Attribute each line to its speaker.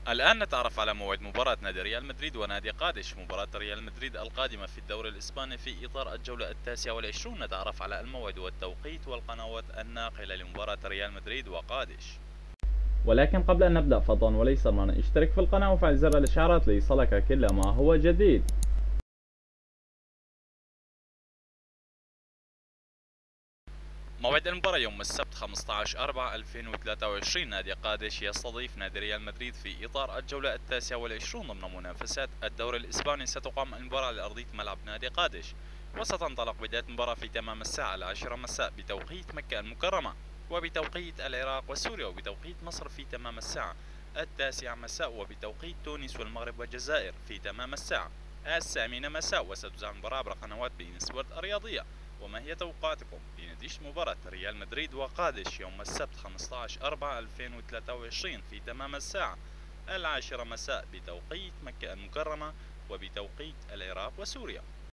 Speaker 1: الآن نتعرف على موعد مباراة نادي ريال مدريد ونادي قادش. مباراة ريال مدريد القادمة في الدوري الإسباني في إطار الجولة 29. نتعرف على الموعد والتوقيت والقنوات الناقلة لمباراة ريال مدريد وقادش.
Speaker 2: ولكن قبل أن نبدأ فضلا وليس أمرا اشترك في القناة وفعل زر الإشعارات ليصلك كل ما هو جديد.
Speaker 1: موعد المباراة يوم السبت 15/4/2023. نادي قادش يستضيف نادي ريال مدريد في إطار الجولة 29 ضمن منافسات الدوري الإسباني. ستقام المباراة على أرضية ملعب نادي قادش، وستنطلق بداية المباراة في تمام الساعة 10 مساء بتوقيت مكة المكرمة، وبتوقيت العراق وسوريا، وبتوقيت مصر في تمام الساعة 9 مساء، وبتوقيت تونس والمغرب والجزائر في تمام الساعة 8 مساء. وستذاع المباراة عبر قنوات بين سبورت الرياضية. وما هي توقعاتكم لنتيجة مباراة ريال مدريد وقادش يوم السبت 15/4/2023 في تمام الساعة 10 مساء بتوقيت مكة المكرمة وبتوقيت العراق وسوريا؟